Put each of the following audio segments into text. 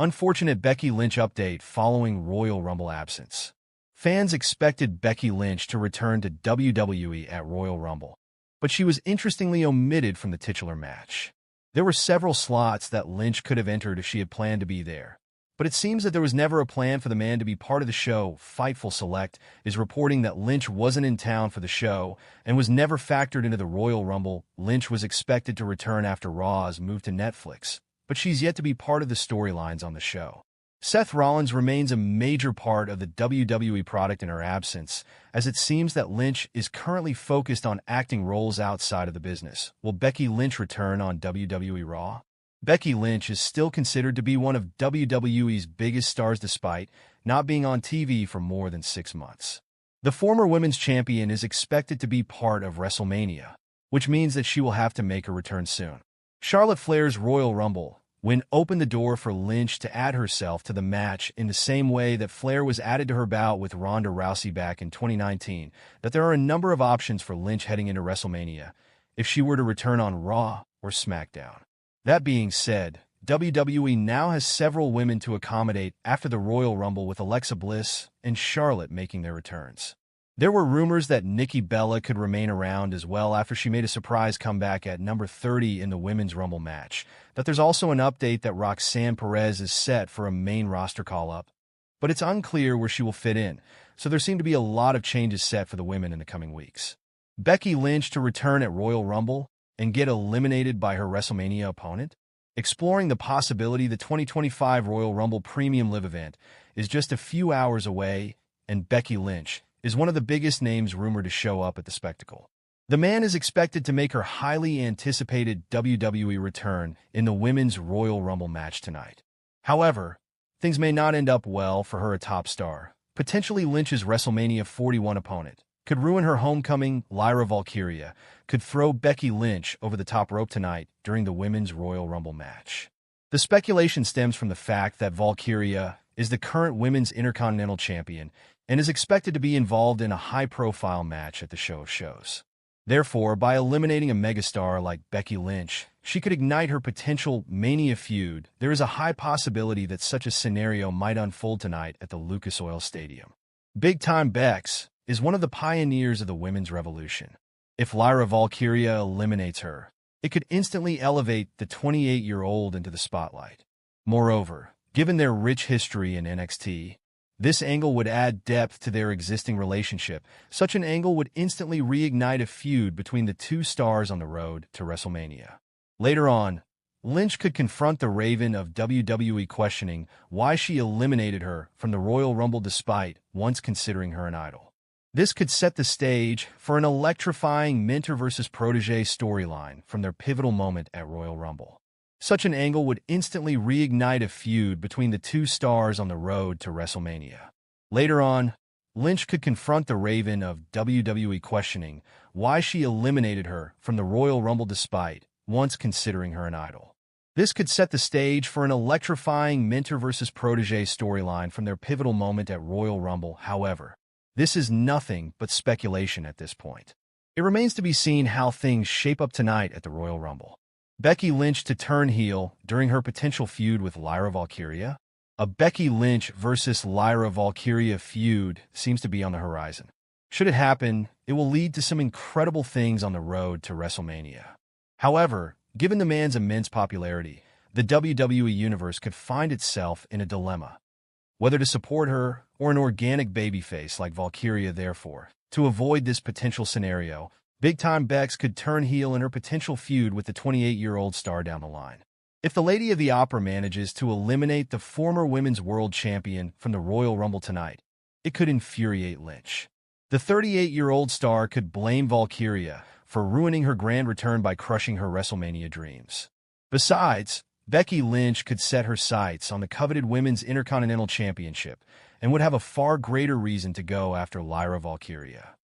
Unfortunate Becky Lynch update following Royal Rumble absence. Fans expected Becky Lynch to return to WWE at Royal Rumble, but she was interestingly omitted from the titular match. There were several slots that Lynch could have entered if she had planned to be there, but it seems that there was never a plan for the man to be part of the show. Fightful Select is reporting that Lynch wasn't in town for the show and was never factored into the Royal Rumble. Lynch was expected to return after Raw's move to Netflix, but she's yet to be part of the storylines on the show. Seth Rollins remains a major part of the WWE product in her absence, as it seems that Lynch is currently focused on acting roles outside of the business. Will Becky Lynch return on WWE Raw? Becky Lynch is still considered to be one of WWE's biggest stars despite not being on TV for more than 6 months. The former women's champion is expected to be part of WrestleMania, which means that she will have to make a return soon. Charlotte Flair's Royal Rumble win opened the door for Lynch to add herself to the match in the same way that Flair was added to her bout with Ronda Rousey back in 2019, that there are a number of options for Lynch heading into WrestleMania if she were to return on Raw or SmackDown. That being said, WWE now has several women to accommodate after the Royal Rumble, with Alexa Bliss and Charlotte making their returns. There were rumors that Nikki Bella could remain around as well after she made a surprise comeback at number 30 in the Women's Rumble match. That there's also an update that Roxanne Perez is set for a main roster call-up, but it's unclear where she will fit in, so there seem to be a lot of changes set for the women in the coming weeks. Becky Lynch to return at Royal Rumble and get eliminated by her WrestleMania opponent? Exploring the possibility the 2025 Royal Rumble Premium Live event is just a few hours away, and Becky Lynch is one of the biggest names rumored to show up at the spectacle. The man is expected to make her highly anticipated WWE return in the Women's Royal Rumble match tonight. However, things may not end up well for her, a top star. Potentially Lynch's WrestleMania 41 opponent could ruin her homecoming. Lyra Valkyria could throw Becky Lynch over the top rope tonight during the Women's Royal Rumble match. The speculation stems from the fact that Valkyria is the current Women's Intercontinental Champion and is expected to be involved in a high-profile match at the show of shows. Therefore, by eliminating a megastar like Becky Lynch, she could ignite her potential Mania feud. There is a high possibility that such a scenario might unfold tonight at the Lucas Oil Stadium. Big Time Bex is one of the pioneers of the women's revolution. If Lyra Valkyria eliminates her, it could instantly elevate the 28-year-old into the spotlight. Moreover, given their rich history in NXT, this angle would add depth to their existing relationship. Such an angle would instantly reignite a feud between the two stars on the road to WrestleMania. Later on, Lynch could confront the Raven of WWE, questioning why she eliminated her from the Royal Rumble despite once considering her an idol. This could set the stage for an electrifying mentor versus protege storyline from their pivotal moment at Royal Rumble. Such an angle would instantly reignite a feud between the two stars on the road to WrestleMania. Later on, Lynch could confront the Raven of WWE, questioning why she eliminated her from the Royal Rumble despite once considering her an idol. This could set the stage for an electrifying mentor versus protege storyline from their pivotal moment at Royal Rumble. However, this is nothing but speculation at this point. It remains to be seen how things shape up tonight at the Royal Rumble. Becky Lynch to turn heel during her potential feud with Lyra Valkyria? A Becky Lynch versus Lyra Valkyria feud seems to be on the horizon. Should it happen, it will lead to some incredible things on the road to WrestleMania. However, given the man's immense popularity, the WWE Universe could find itself in a dilemma. Whether to support her or an organic babyface like Valkyria. Therefore, to avoid this potential scenario, Big Time Bex could turn heel in her potential feud with the 28-year-old star down the line. If the Lady of the Opera manages to eliminate the former Women's World Champion from the Royal Rumble tonight, it could infuriate Lynch. The 38-year-old star could blame Valkyria for ruining her grand return by crushing her WrestleMania dreams. Besides, Becky Lynch could set her sights on the coveted Women's Intercontinental Championship and would have a far greater reason to go after Lyra Valkyria.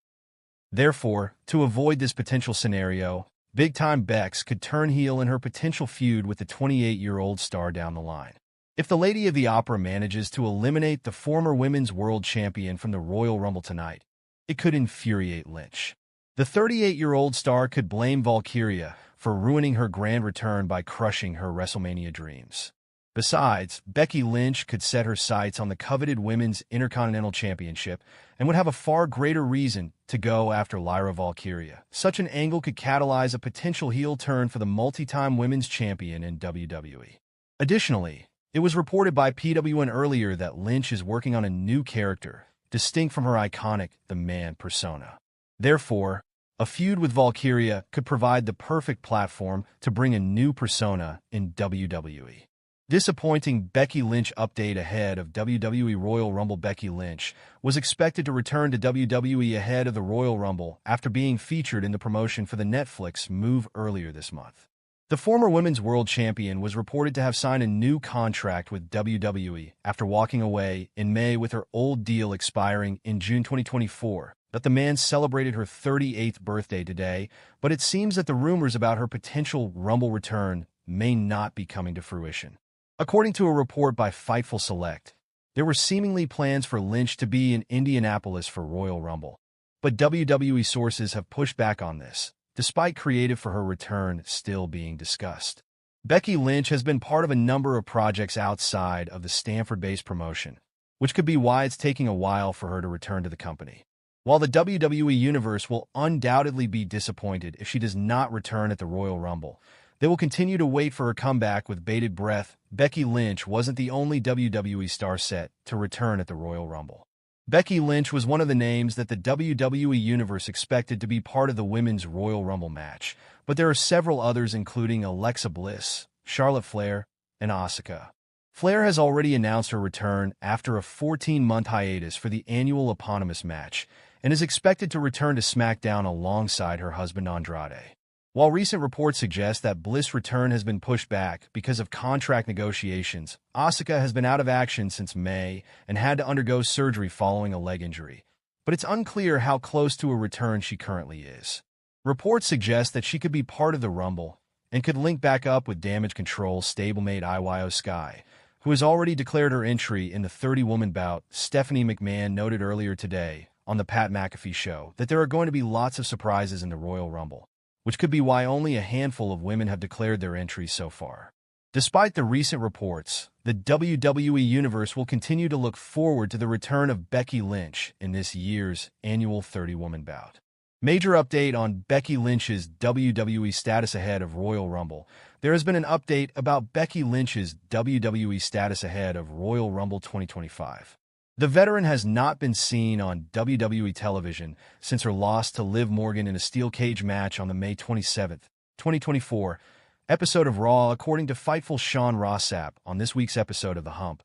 Therefore, to avoid this potential scenario, Big Time Bex could turn heel in her potential feud with the 28-year-old star down the line. If the Lady of the Opera manages to eliminate the former Women's World Champion from the Royal Rumble tonight, it could infuriate Lynch. The 38-year-old star could blame Valkyria for ruining her grand return by crushing her WrestleMania dreams. Besides, Becky Lynch could set her sights on the coveted Women's Intercontinental Championship and would have a far greater reason to go after Lyra Valkyria. Such an angle could catalyze a potential heel turn for the multi-time women's champion in WWE. Additionally, it was reported by PWN earlier that Lynch is working on a new character, distinct from her iconic The Man persona. Therefore, a feud with Valkyria could provide the perfect platform to bring a new persona in WWE. Disappointing Becky Lynch update ahead of WWE Royal Rumble. Becky Lynch was expected to return to WWE ahead of the Royal Rumble after being featured in the promotion for the Netflix move earlier this month. The former Women's World Champion was reported to have signed a new contract with WWE after walking away in May with her old deal expiring in June 2024. That the man celebrated her 38th birthday today, but it seems that the rumors about her potential Rumble return may not be coming to fruition. According to a report by Fightful Select, there were seemingly plans for Lynch to be in Indianapolis for Royal Rumble, but WWE sources have pushed back on this, despite creative for her return still being discussed. Becky Lynch has been part of a number of projects outside of the Stanford-based promotion, which could be why it's taking a while for her to return to the company. While the WWE Universe will undoubtedly be disappointed if she does not return at the Royal Rumble, they will continue to wait for her comeback with bated breath. Becky Lynch wasn't the only WWE star set to return at the Royal Rumble. Becky Lynch was one of the names that the WWE Universe expected to be part of the Women's Royal Rumble match, but there are several others including Alexa Bliss, Charlotte Flair, and Asuka. Flair has already announced her return after a 14-month hiatus for the annual eponymous match and is expected to return to SmackDown alongside her husband Andrade. While recent reports suggest that Bliss' return has been pushed back because of contract negotiations, Asuka has been out of action since May and had to undergo surgery following a leg injury, but it's unclear how close to a return she currently is. Reports suggest that she could be part of the Rumble and could link back up with Damage Control stablemate Io Sky, who has already declared her entry in the 30-woman bout. Stephanie McMahon noted earlier today on the Pat McAfee show that there are going to be lots of surprises in the Royal Rumble, which could be why only a handful of women have declared their entries so far. Despite the recent reports, the WWE Universe will continue to look forward to the return of Becky Lynch in this year's annual 30-woman bout. Major update on Becky Lynch's WWE status ahead of Royal Rumble. There has been an update about Becky Lynch's WWE status ahead of Royal Rumble 2025. The veteran has not been seen on WWE television since her loss to Liv Morgan in a steel cage match on the May 27, 2024 episode of Raw, according to Fightful Sean Rossap on this week's episode of The Hump.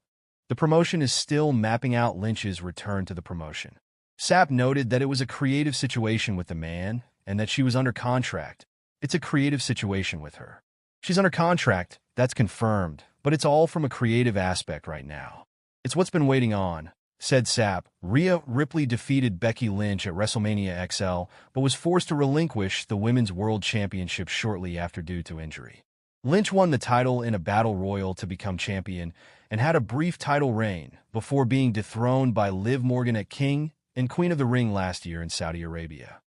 The promotion is still mapping out Lynch's return to the promotion. Sapp noted that it was a creative situation with the man and that she was under contract. It's a creative situation with her. She's under contract, that's confirmed, but it's all from a creative aspect right now. It's what's been waiting on, said Sapp. Rhea Ripley defeated Becky Lynch at WrestleMania XL, but was forced to relinquish the Women's World Championship shortly after due to injury. Lynch won the title in a battle royal to become champion and had a brief title reign before being dethroned by Liv Morgan at King and Queen of the Ring last year in Saudi Arabia.